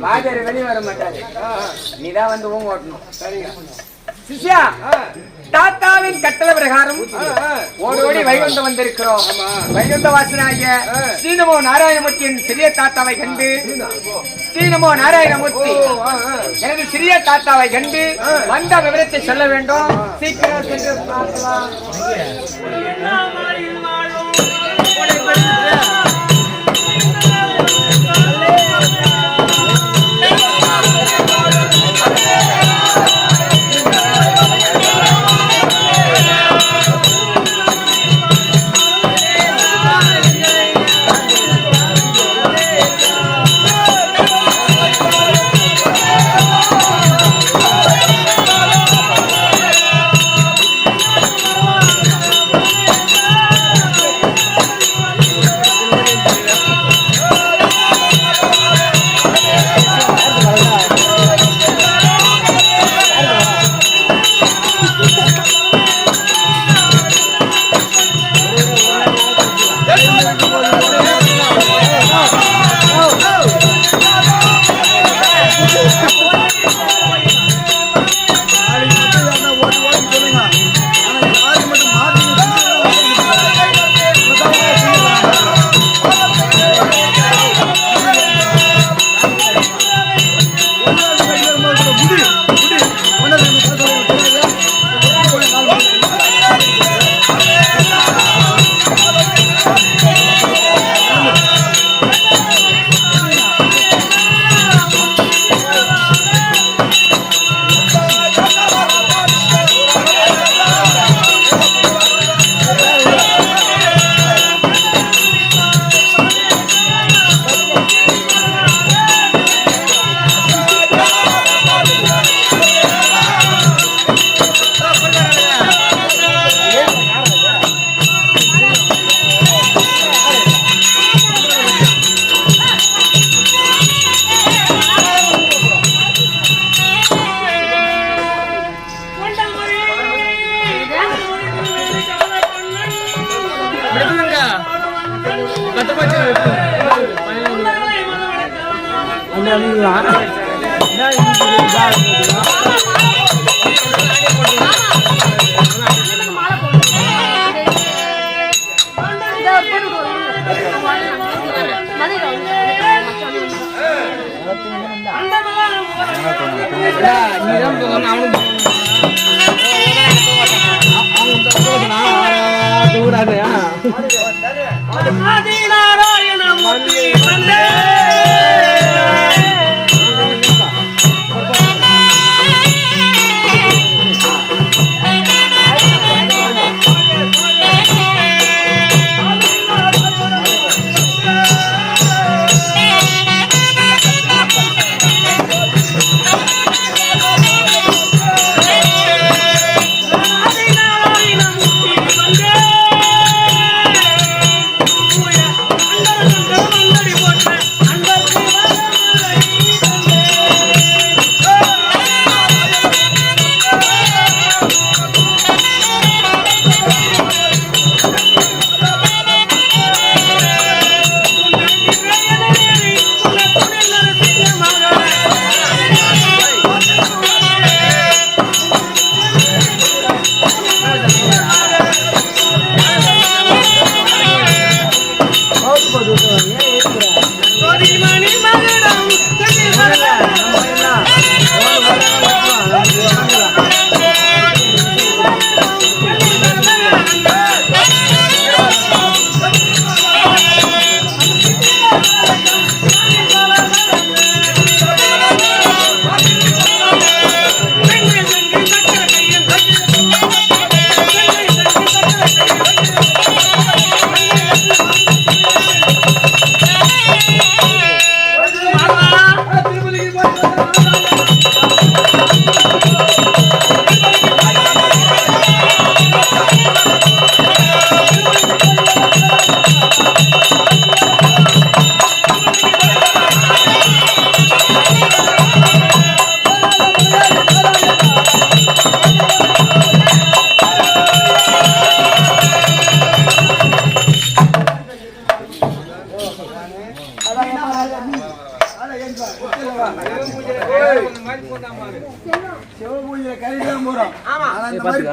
வாஜர் வெளியே வர மாட்டாரு, நீதான் வந்து ஊங்க ஓட்டணும். சிஷ்யா, தாத்தாவின் கட்டளை பிரகாரம் ஓடோடி வைகுண்டம் வந்திருக்கிறோம். வைகுண்ட வாசனாகிய ஸ்ரீநமோ நாராயணமூர்த்தியின் சிறிய தாத்தாவை கண்டு, ஸ்ரீநமோ நாராயணமூர்த்தி எனது சிறிய தாத்தாவை கண்டு வந்த விவரத்தை சொல்ல வேண்டும். சீக்கிரம் சென்று பார்க்கலாம்.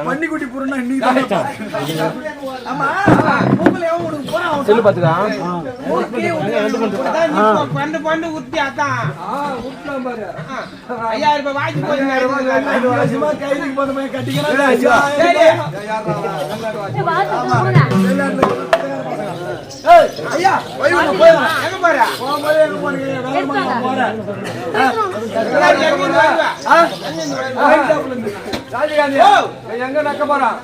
பன்னிக்குட்டி பூரா இன்னைக்கு சொல்லு பாத்துக்கா பண்டு பண்டு உத்தி அதான் 5000 ரூபாய் வாங்கி போய் கைதுக்கு போன கட்டிக்கலாம் ஐயா எங்க போற ராஜகாந்தி எங்க நக்க போறான்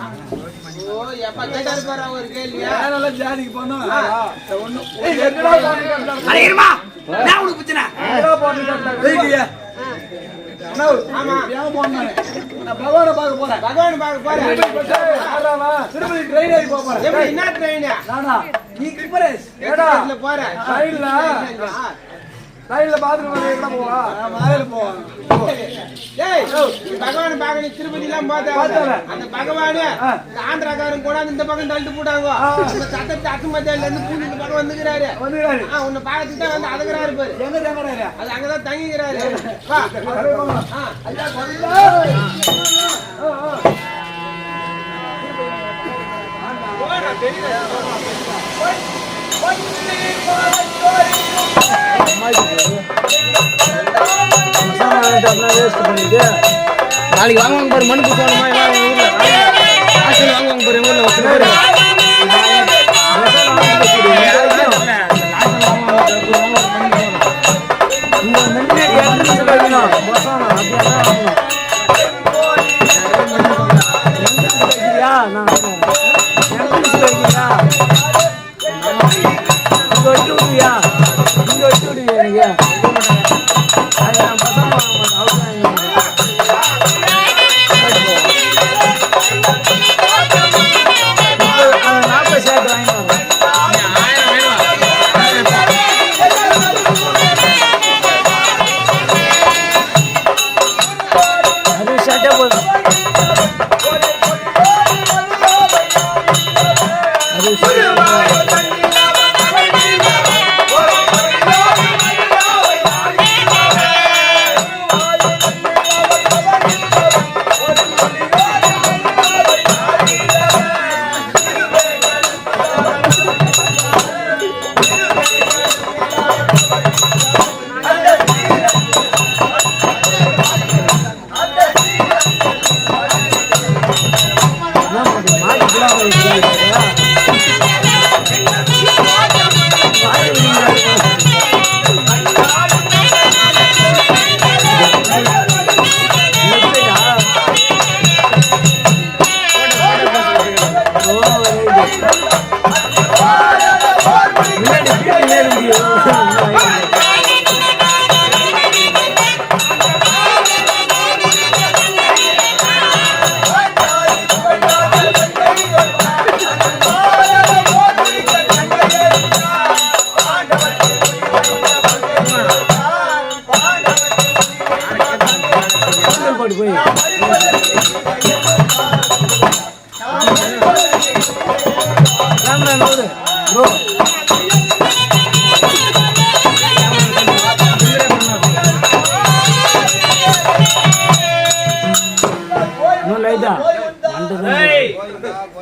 ஜாதிக்கு போனோம் பகவான பார்க்க போறேன் திருப்பதி ட்ரெயின் ஏறி போறேன் என்ன ட்ரெயின் நானா எக்ஸ்பிரஸ் போறேன் லைன்ல பாத்ரூம் எங்க போவா மாலையில போவா டேய் பகவான் பாக்கனி திருப்பதி எல்லாம் பார்த்தா அந்த பகவான் ஆந்திராக்காரன் கூட இந்த பக்கம் தள்ளிட்டு போட்டாங்க அந்த சத்தத்தை அத்துமத்தியில இருந்து பூண்டி இந்த பக்கம் வந்துறாரு உன்னை பாத்துட்டு தான் வந்து அதங்கறாரு பாரு எங்க தங்கறாரு அது அங்க தான் தங்கிக்கிறாரு வா ஐயா கொல்ல போடா தெரியல நாளைக்கு வாங்குவாங்க பாரு மண் பூசணுமா வாங்குவாங்க பாரு எங்க ஊர்ல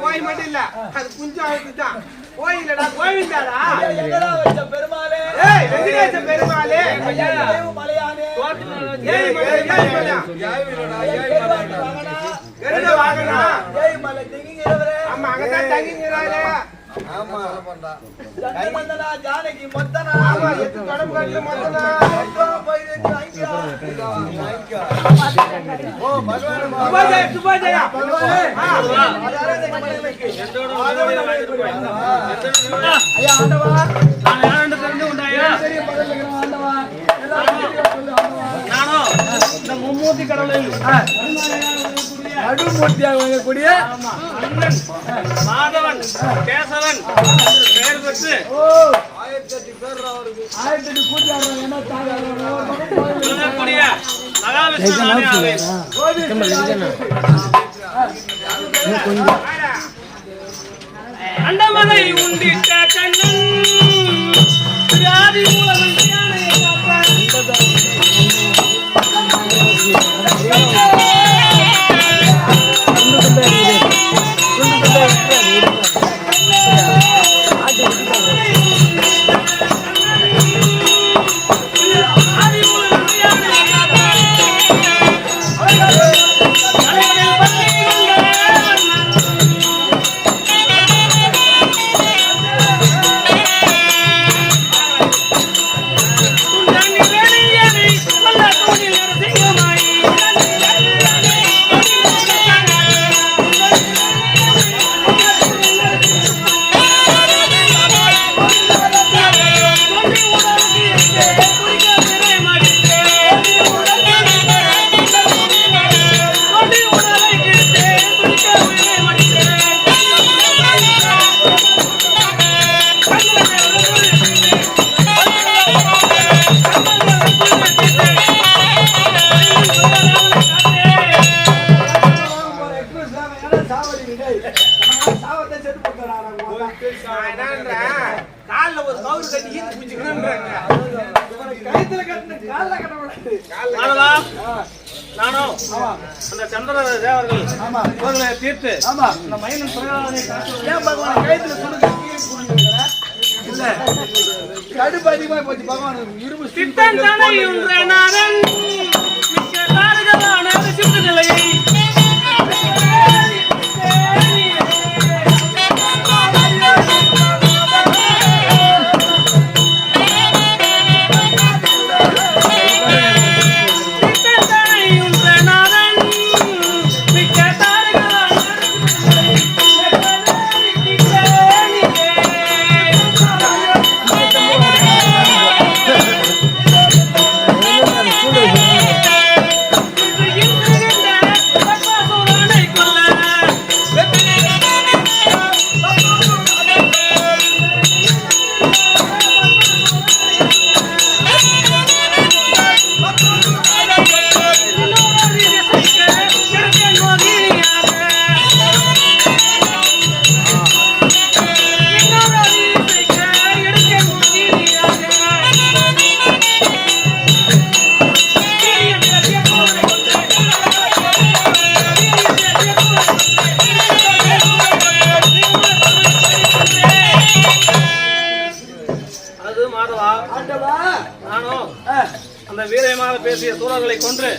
கோயில் மட்டும் இல்ல அது குஞ்சம் அழுத்துதான் கோயிலடா கோவிந்தாடா ஏய் வெங்கடேச பெருமாளே கருட வாகனா ஆமா அங்கதான் தங்கிங்கிறாளே ஜானகி மொத்தனா கடம் கட்டு மொத்தனா சுபாஜயா ஐயா ஆண்டவா நான் யாரண்டு தெரிந்து உண்டாயா நானோ இந்த மும்மூர்த்தி கடவுளில் நடுமூர்த்தியாக வாங்கக்கூடிய அண்ணன் மாதவன் கேசவன் பெயர் பெற்று 1008 கூட்டியாடுறாங்க சொல்லக்கூடிய மகாவிஷ்ணு அண்டமலை உண்டிட்ட கண்ணன் வியாதி மூலம் கால்ல ஒரு கவுரு கட்டி ஈத்து குடிச்சுக்கணும்ன்றாங்க கைத்துல கட்டு கால்ல கட்டக்கூடாது நானும் அந்த சந்திர தேவர்கள் இவர்களை தீர்த்து அந்த மயிலும் பிரகலாதனை ஏன் பகவான் கைத்துல சுடுங்க இல்ல கடுப்பு அதிகமா போச்சு பகவான் இரும்பு சித்தன் தனையுன்ற நாதன் மிக்க தாரகமான சித்த நிலையை அந்த வீரமாக பேசிய சூழல்களை கொன்று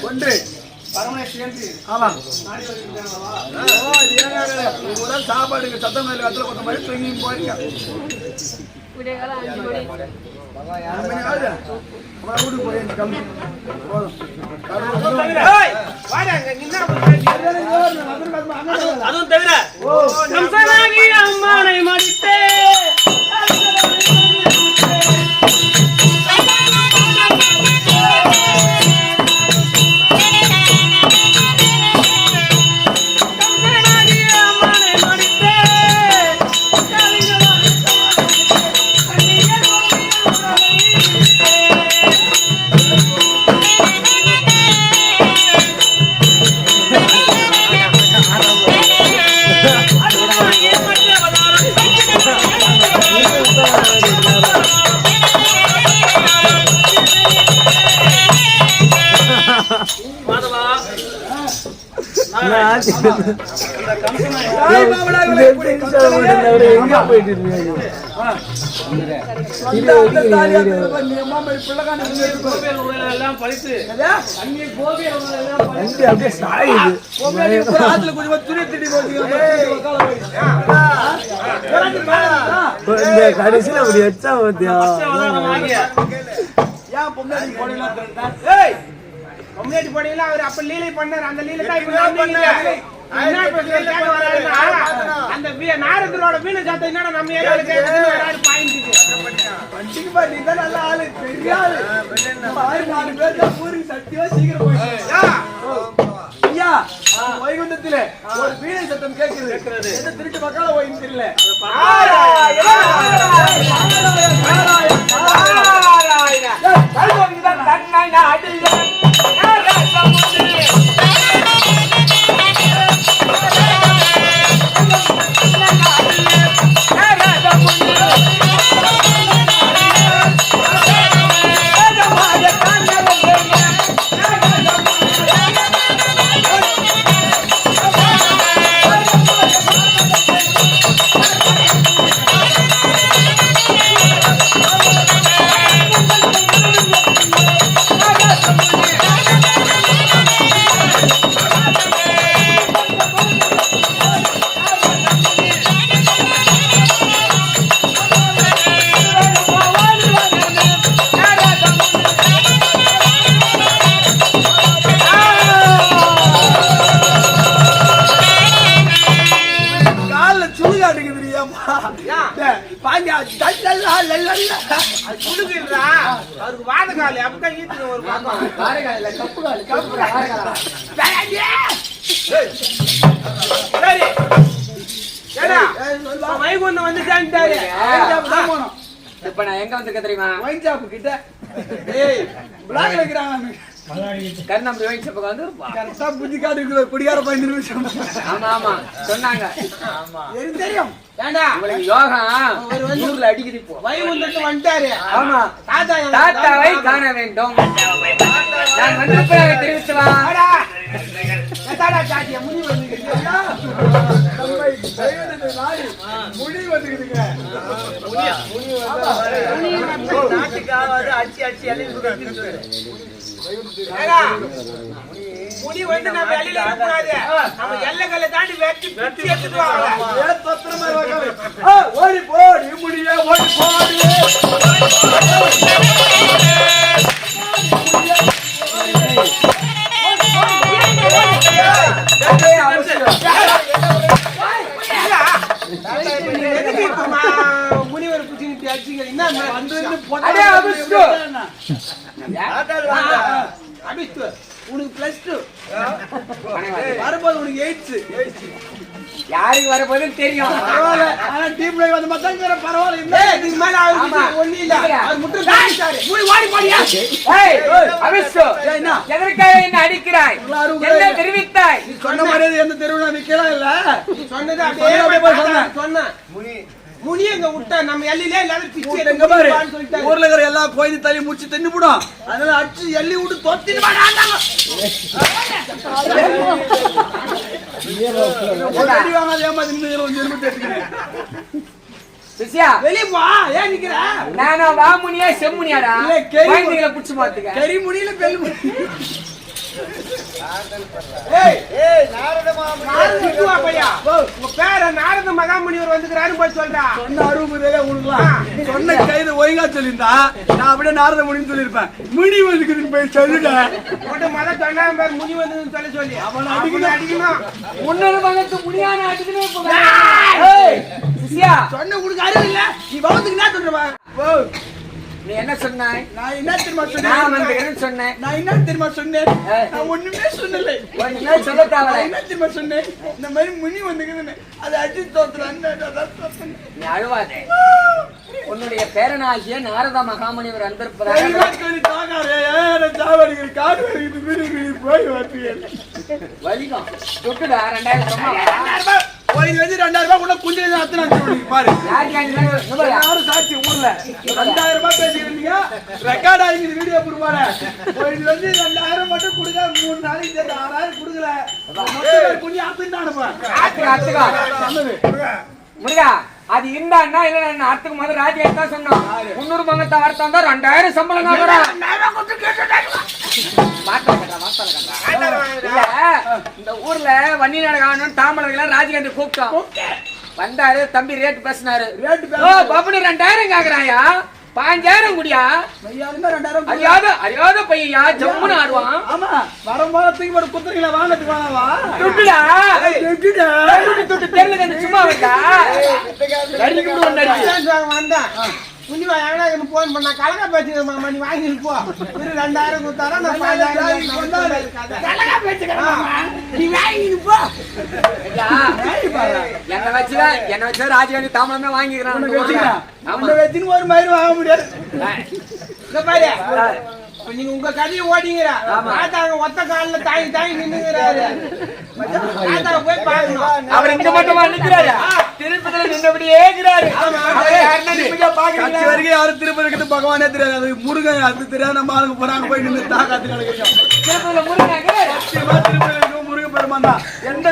சாப்பாடுக்கு சத்தம் கத்துல கொஞ்சம் மாதிரி தூங்கி போறீங்க வீட்டுக்கு போய் கம்மி அதுவும் தவிர அம்மானை மடித்தே தாய் மாமனாக வரக்கூடிய கட்டளையே. எங்க போயிட்டு இருக்கீங்க? சொந்த அந்த தாலியாத்துல பண்ணி அம்மா மாதிரி பிள்ளைக்கான கோவில் உங்களை எல்லாம் பழித்து அங்கே கோவில் உங்களை எல்லாம் பழித்து வண்டி அப்படியே சாயுது. ஆத்துல கொஞ்சம் துணி திட்டி இந்த கடைசியில அப்படி வச்சா பாத்தியா? அவதாரமாகிய ஏன் பொம்னாடி போடலாம் கம்யூனிட்டி போனீங்களா அவர் அப்ப லீலை பண்ணார் அந்த லீலை தான் இவங்க பண்ணீங்க அந்த நாரதரோட வீணை சாத்த என்னடா நம்ம ஏரியால கேக்குது பாயிண்ட் வண்டிக்கு பாட்டி தான் நல்ல ஆளு பெரிய ஆளு 4 பேர் தான் பூரி சத்தியமா சீக்கிரம் போயிட்டு ஐயா வைகுண்டத்திலே ஒரு வீணை சத்தம் கேட்கிறது எந்த திருட்டு மக்கள போயின்னு தெரியல அவருக்கு வாத காலி அப்பதான் ஈத்துக்கு ஒரு சரி வைகுண்டம் வந்து சேர்ந்துட்டாரு. இப்ப நான் எங்க வந்திருக்கேன் தெரியுமா? வைன் ஷாப் கிட்ட பிளாக் வைக்கிறாங்க கருணாம்பி வைன் ஷாப்புக்கு வந்து கரெக்டா புத்தி காட்டு குடிகார பையன் நிமிஷம் ஆமா ஆமா சொன்னாங்க. எனக்கு தெரியும் ஏண்டா உங்களுக்கு யோகா ஊர்ல அடிக்குது இப்போ. வைகுண்டத்துக்கு வந்துட்டாரு. ஆமா தாத்தா தாத்தாவை காண வேண்டும். நான் வந்திருப்பதாக தெரிவித்து வா. சாட்டிய முனி வந்து முடி வந்துக்குதுங்க முடி வந்து நம்ம வெளியில இருக்கக்கூடாது. நம்ம எல்லைகளை தாண்டி வெட்டி வெட்டி எடுத்துக்குவாங்க. ஓடி போடி முடிய ஓடி போடி முனிவர் புடிச்சு அடிச்சிங்க என்ன அபித்து உனக்கு +2 வரும்போது உனக்கு 8 யாருக்கு வர போதுன்னு தெரியும். பரவாயில்ல. ஆனா டீம்ல வந்து மச்சான் வேற பரவாயில்ல இல்ல இதுக்கு மேல அவருக்கு ஒண்ணு இல்ல. அவர் முட்டு சாடிட்டாரு. முடி ஓடி போடியா. ஏய் அபிஷோ எதற்காக என்ன அடிக்கிறாய்? என்ன தெரிவித்தாய்? சொன்ன மாதிரி எந்த தெருவுல நிக்கலாம் இல்ல சொன்னது அப்படியே சொன்ன முனி எங்க விட்டா நம்ம எல்லிலே எல்லாரும் பிச்சு எங்க பாரு ஊர்ல இருக்கிற எல்லா கோயில் தள்ளி முடிச்சு தின்னு போடும். அதனால அடிச்சு எள்ளி விட்டு தொத்திட்டு வாடாங்க. வாங்க ஏமாத்தி நின்னு சிசியா வெளிய போ. ஏன் நிக்கிற? நானா வாமுனியா செம்முனியாடா? இல்ல, கெரி- குழந்தைகளை புடிச்சு மாத்துக்க. கறி முடியல பெல் நாரத பையா உங்க பேர நாரத மகாமுனிவர் வந்துக்கிறாரு போய் சொல்றா. சொன்ன அருமுறையில உனக்குலாம் சொன்ன கைது ஒழுங்கா சொல்லியிருந்தா நான் அப்படியே நாரத முடின்னு சொல்லியிருப்பேன். முடி வந்துக்குதுன்னு போய் சொல்லிட்டேன். உன்கிட்ட மத சொன்னா பேர் முனி வந்ததுன்னு சொல்லி அவனை அடிக்கணும். உன்னோட மகத்து முடியான அடிக்கணும் இப்ப. சிசியா சொன்ன உனக்கு அறிவு இல்ல. நீ பவத்துக்கு என்ன சொல்றவா? நீ என்ன சொன்னாய்? நான் என்ன தெரியுமா நான் சொன்னேன்? வந்துக்கிறேன்னு சொன்னேன். நான் என்ன தெரியுமா சொன்னேன்? நான் ஒண்ணுமே சொல்லலை. ஒண்ணுமே சொல்ல தேவையில்ல. நான் என்ன தெரியுமா சொன்னேன்? இந்த மாதிரி முனி வந்துக்குதுன்னு அதை அடிச்சு தோத்துறான்னு நீ அழுவாதே. உன்னுடைய பேரனாகிய நாரத மகாமுனிவர் வந்திருப்பதாக சொல்லி தாங்காரே சாவடிக்கிற காடு வரைக்கும் போய் வரீங்க. வலிக்கும் தொட்டுடா 2000 சும்மா கோயில் வச்சு 2000 ரூபாய் கூட குஞ்சு அத்தனை பாரு யாரும் சாட்சி ஊர்ல 2000 ரூபாய் பேசிக்கிறீங்க ரெக்கார்ட் ஆகி வீடியோ கொடுப்பாரு கோயில் வந்து 2000 மட்டும் கொடுங்க 3 நாளைக்கு சேர்த்து 6000 கொடுக்கல குஞ்சு அத்தனை அனுப்புவேன் முருகா அது இருந்தான்னா இல்ல அடுத்துக்கு முதல்ல ராஜ்யம் தான் சொன்னோம் 300 பங்கத்தை வரத்தான் 2000 சம்பளம் இந்த ஊர்ல வன்னி நாடகம் தாமரை ராஜகாந்தி கூப்பிட்டோம் வந்தாரு தம்பி ரேட் பேசினாரு பப்புனு 2000 கேக்குறாயா 5000 குடியா அறியாத பையா ஜம்முன்னு ஆடுவான் ஆமா வரும்போது தூக்கி போட்டு குத்துறீங்களா வாங்கறதுக்கு வாங்கவா துட்டுடா துட்டு தெரியல சும்மா வைக்கா வந்தா புண்ணியவா எங்கடா போன் பண்ணா கலகா பேச்சுக்கிறமா நீ வாங்கி போ 2000 கொடுத்தாரா நான் 5000 கலகா பேச்சுக்கிறமா நீ வாங்கி போ என்ன வச்சு ராஜகாந்தி தாமரமே வாங்கிக்கிறான் ஒரு மாதிரி வாங்க முடியாது நீங்க உங்க கதையை ஓடிங்கிறா தாத்தாங்க ஒத்த காலில தாங்கி நின்னுங்கிறாரு தாத்தாவை போய் பாக்கணும் அவர் இங்க மட்டும் நிக்கிறாரு திருப்பதியில நின்றபடியே இருக்கிறாரு வரைக்கும் யாரும் திருப்பதி இருக்கிறது பகவானே தெரியாது அது முருகன் அது தெரியாது நம்ம ஆளுங்க போறாங்க போய் நின்று தாக்காத்து கிடைக்கிறோம் திருப்பதி முருகன் பெருமான் தான் எந்த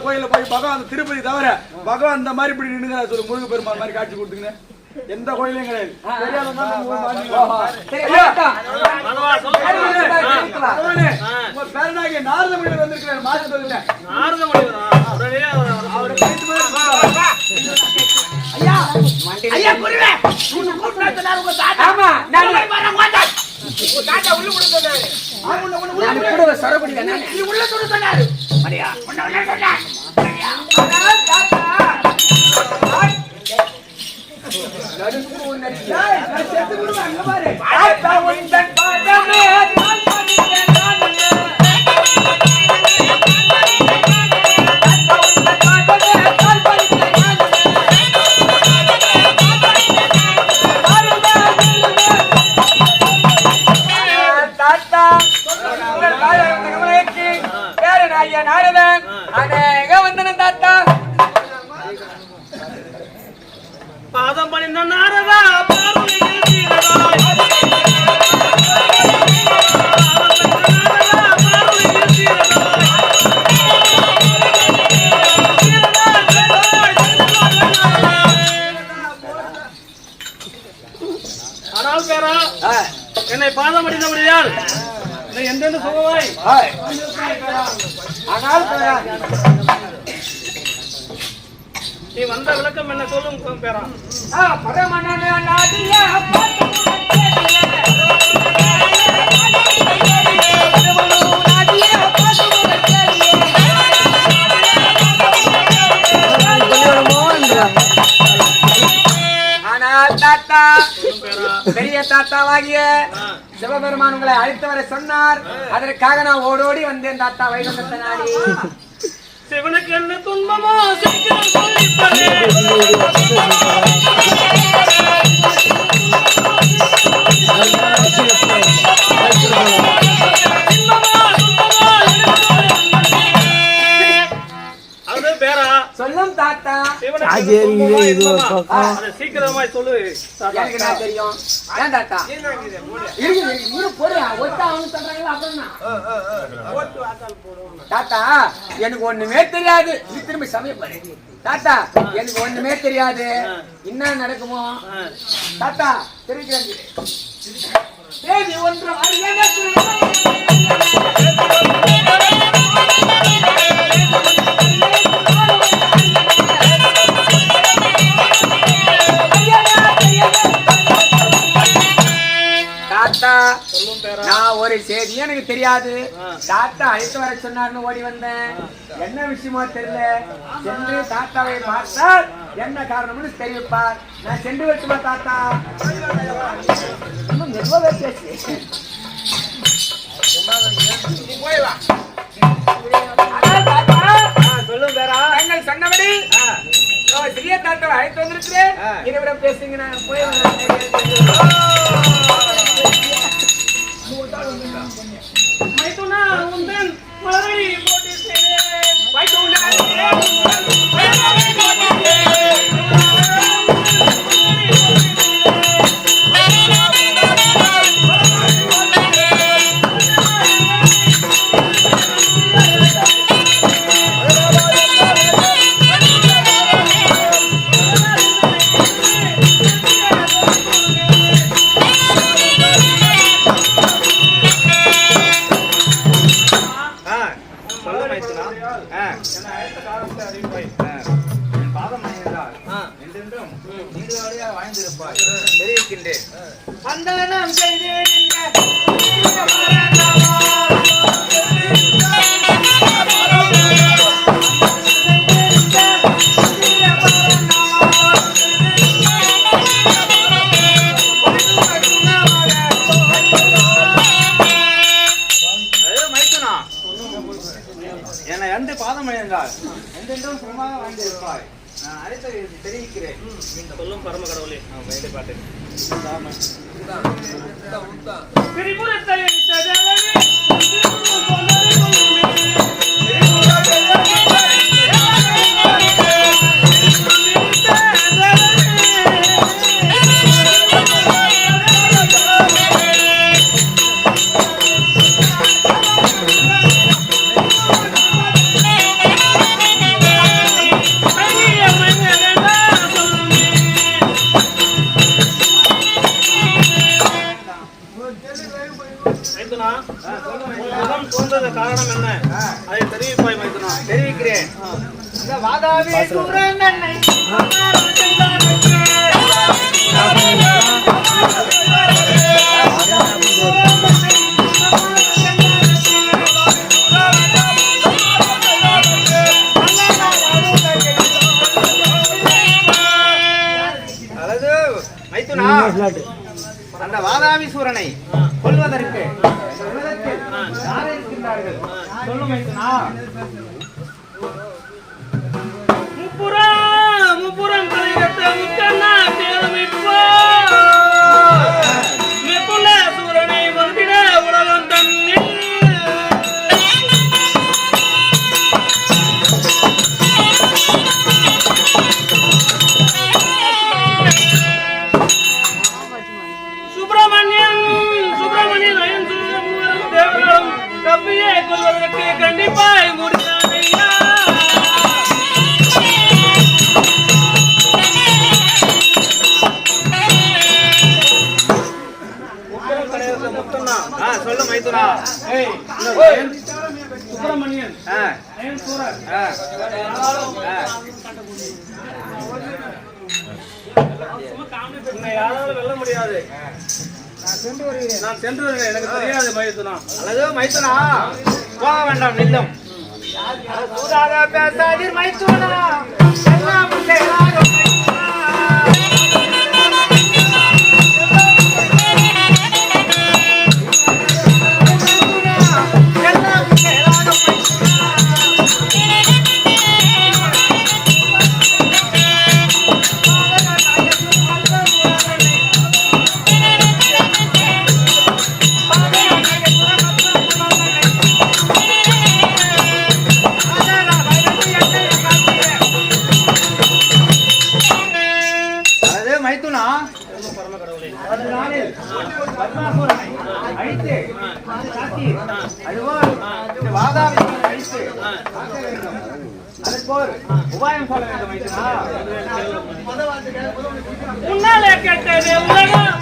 கோயில போய் பகவான் திருப்பதி தவிர பகவான் இந்த மாதிரி இப்படி நின்னுங்கிறா சொல்லு முருகன் பெருமான் மாதிரி காட்சி கொடுத்துங்க எந்த கோயிலும் கிடையாது நாரத முனிவர் வந்திருக்கிறார் மாற்ற சொல்லுங்க நாரத நாரதன் அநேக வந்தனம் தாத்தா பாதம் பணிந்த நாரதா ஆனால் பேரா என்னை பாதம் அடித்தபடியால் எந்தெந்த சுகமாய் ஆனால் நீ வந்த விளக்கம் என்ன சொல்லும் பேரா ஆனால் தாத்தா பெரிய தாத்தாவாகிய சிவபெருமான் உங்களை அழைத்து வர சொன்னார் அதற்காக நான் ஓடோடி வந்தேன் தாத்தா வைகுண்டத்தை நாடி சிவனுக்கு என்ன துன்பமோ சீக்கிரம் சொல்லிப்பதே அது பேரா சொல்லும் தாத்தா சீக்கிரமாய் சொல்லு எனக்கு நான் தெரியும் ஏன் தாத்தா தாத்தா எனக்கு ஒண்ணுமே தெரியாது திரும்பி சமயப்பாரு தாத்தா எனக்கு ஒண்ணுமே தெரியாது என்ன நடக்குமோ தாத்தா தெரிவிக்கிறேன் தேவி ஒன்று தாத்தா நான் ஒரு செய்தி எனக்கு தெரியாது தாத்தா அழைத்து வர சொன்னார்னு ஓடி வந்தேன் என்ன விஷயமோ தெரியல சென்று தாத்தாவை பார்த்தால் என்ன காரணம்னு தெரிவிப்பார் நான் சென்று வச்சுமா தாத்தா மெதுவாக பேசி சொல்லும் பேரா நீங்கள் சொன்னபடி சிறிய தாத்தாவை அழைத்து வந்திருக்கிறேன் இருவரும் பேசுங்க நான் போய் மைத்துனா உந்தன் மலரை போட்டு தெரிவிக்கின்றேன். வந்தனம் செய்தேன் என்னை வந்து பாதம் அடைந்தால் என்றென்றும் சுகமாக வாழ்ந்திருப்பாய். நான் அழைத்த தெரிவிக்கிறேன். சொல்லும் பரம கடவுளே. பாட்டேன் காரணம் என்ன? அதை தெரிவிப்பாய் மைத்துனா. தெரிவிக்கிறேன். இந்த வாதாபி சூரன் என்னை அதாவது மைத்துனா அந்த வாதாபிசூரனை கொல்வதற்கு யார் இருக்கின்றார்கள்? சொல்லும் மைத்துனா. முப்புறம் தலைகட்ட முக்கண்ணா தேர்மிப்போ மெப்புல சூரனை வந்திட உலகம் தன்னில் சுப்பிரமணியன் அயன் தேவர்களும் கப்பியை கொள்வதற்கு கண்டிப்பாய் முடித்தானையா. சொல்லு மைத்துனா. சுப்பிரமணியன் அயன் சூரன் யாராலும் வெல்ல முடியாது. நான் சென்று வருகிறேன். எனக்கு தெரியாது மைத்துனா. அல்லது மைத்துனா போக வேண்டாம், நில்லும். பேசாதீர் மைத்துனா. எல்லாம் செய்யலாம் முன்னாலே கேட்டது உலகம்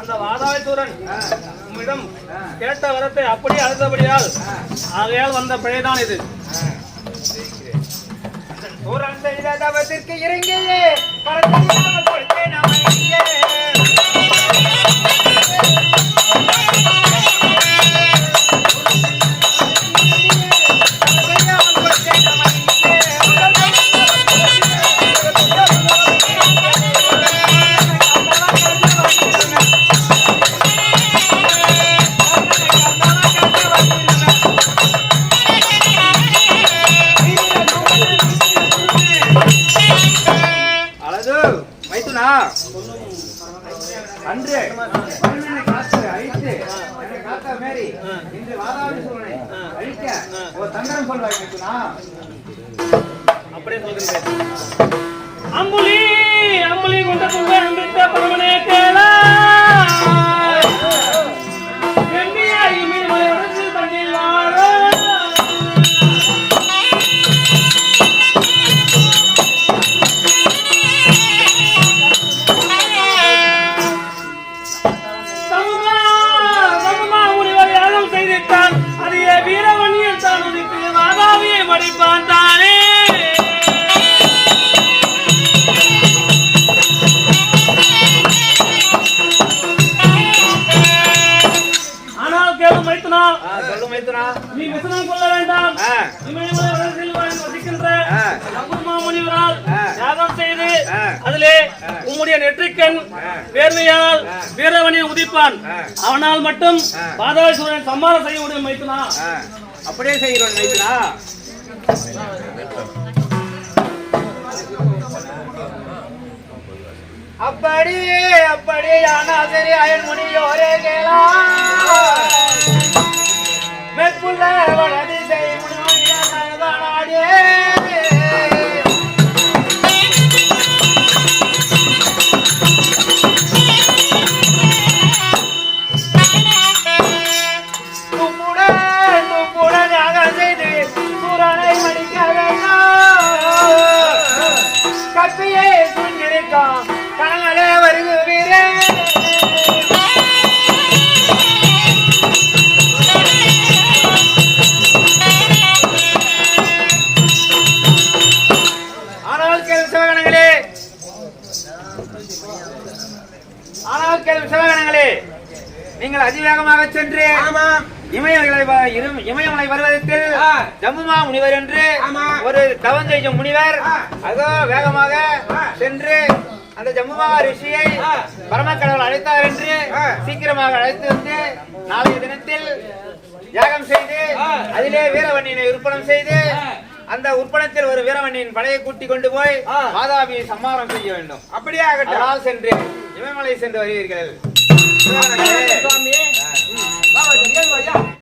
அந்த வாதாபிசூரன் உம்மிடம் கேட்ட வரத்தை அப்படியே அழுத்தபடியால் ஆகையால் வந்த பிழைதான் இது. சூரன் செய்த தவத்திற்கு இறங்கியே மேரி இன்று வாதாபி சூழலை அழிக்க ஒரு தந்திரம் சொல்வாய் கேட்குனா அப்படியே சொல்கிறேன். அம்புலி அம்புலி கொண்ட துங்க அம்பித்த பரமனே கேளா எம்மியாய் மீன்மலை உடச்சு தண்ணில் வாழ சமமா முனிவர் யாகம் செய்திருத்தான் அதையே வீரவணியில் தான் உதித்து வாதாவியை மடிப்பான் தானே. நீ விசனம் கொள்ள வேண்டாம். இமயமலை வளர்ச்சியில் வசிக்கின்ற முனிவரால் யாகம் செய்து அதிலே உம்முடைய நெற்றிக்கண் வேர்வையால் வீரவனை உதிப்பான். அவனால் மட்டும் பாதாளேஸ்வரன் சம்மாரம் செய்ய முடியும் மைத்துனா. அப்படியே செய்கிறோம் மைத்துனா. அப்படியே ஆனால் சரி அயன் முனியோரே கேளா மேற்குள்ள வளதி செய் முனிவனாடியே துப்புடன் யாகம் செய்து சூரனை மடிக்க கப்பியை சுண்டிருக்கான் கணங்களே வருகிறே. ஆனால் கேள்வி சிவகணங்களே நீங்கள் அதிவேகமாக சென்று இமயமலை பருவதத்தில் ஜம்புமா முனிவர் என்று ஒரு தவம் செய்யும் முனிவர் அதோ வேகமாக சென்று அந்த ஜம்புமா ரிஷியை பரமக்கடவுள் அழைத்தார் என்று சீக்கிரமாக அழைத்து வந்து நாளைய தினத்தில் யாகம் செய்து அதிலே வீரவண்ணினை உற்பணம் செய்து அந்த உற்பணத்தில் ஒரு வீரவண்ணின் படையை கூட்டி கொண்டு போய் வாதாபியை சம்மாரம் செய்ய வேண்டும். அப்படியே ஆகட்டும். சென்று இமயமலை சென்று வருவீர்கள்.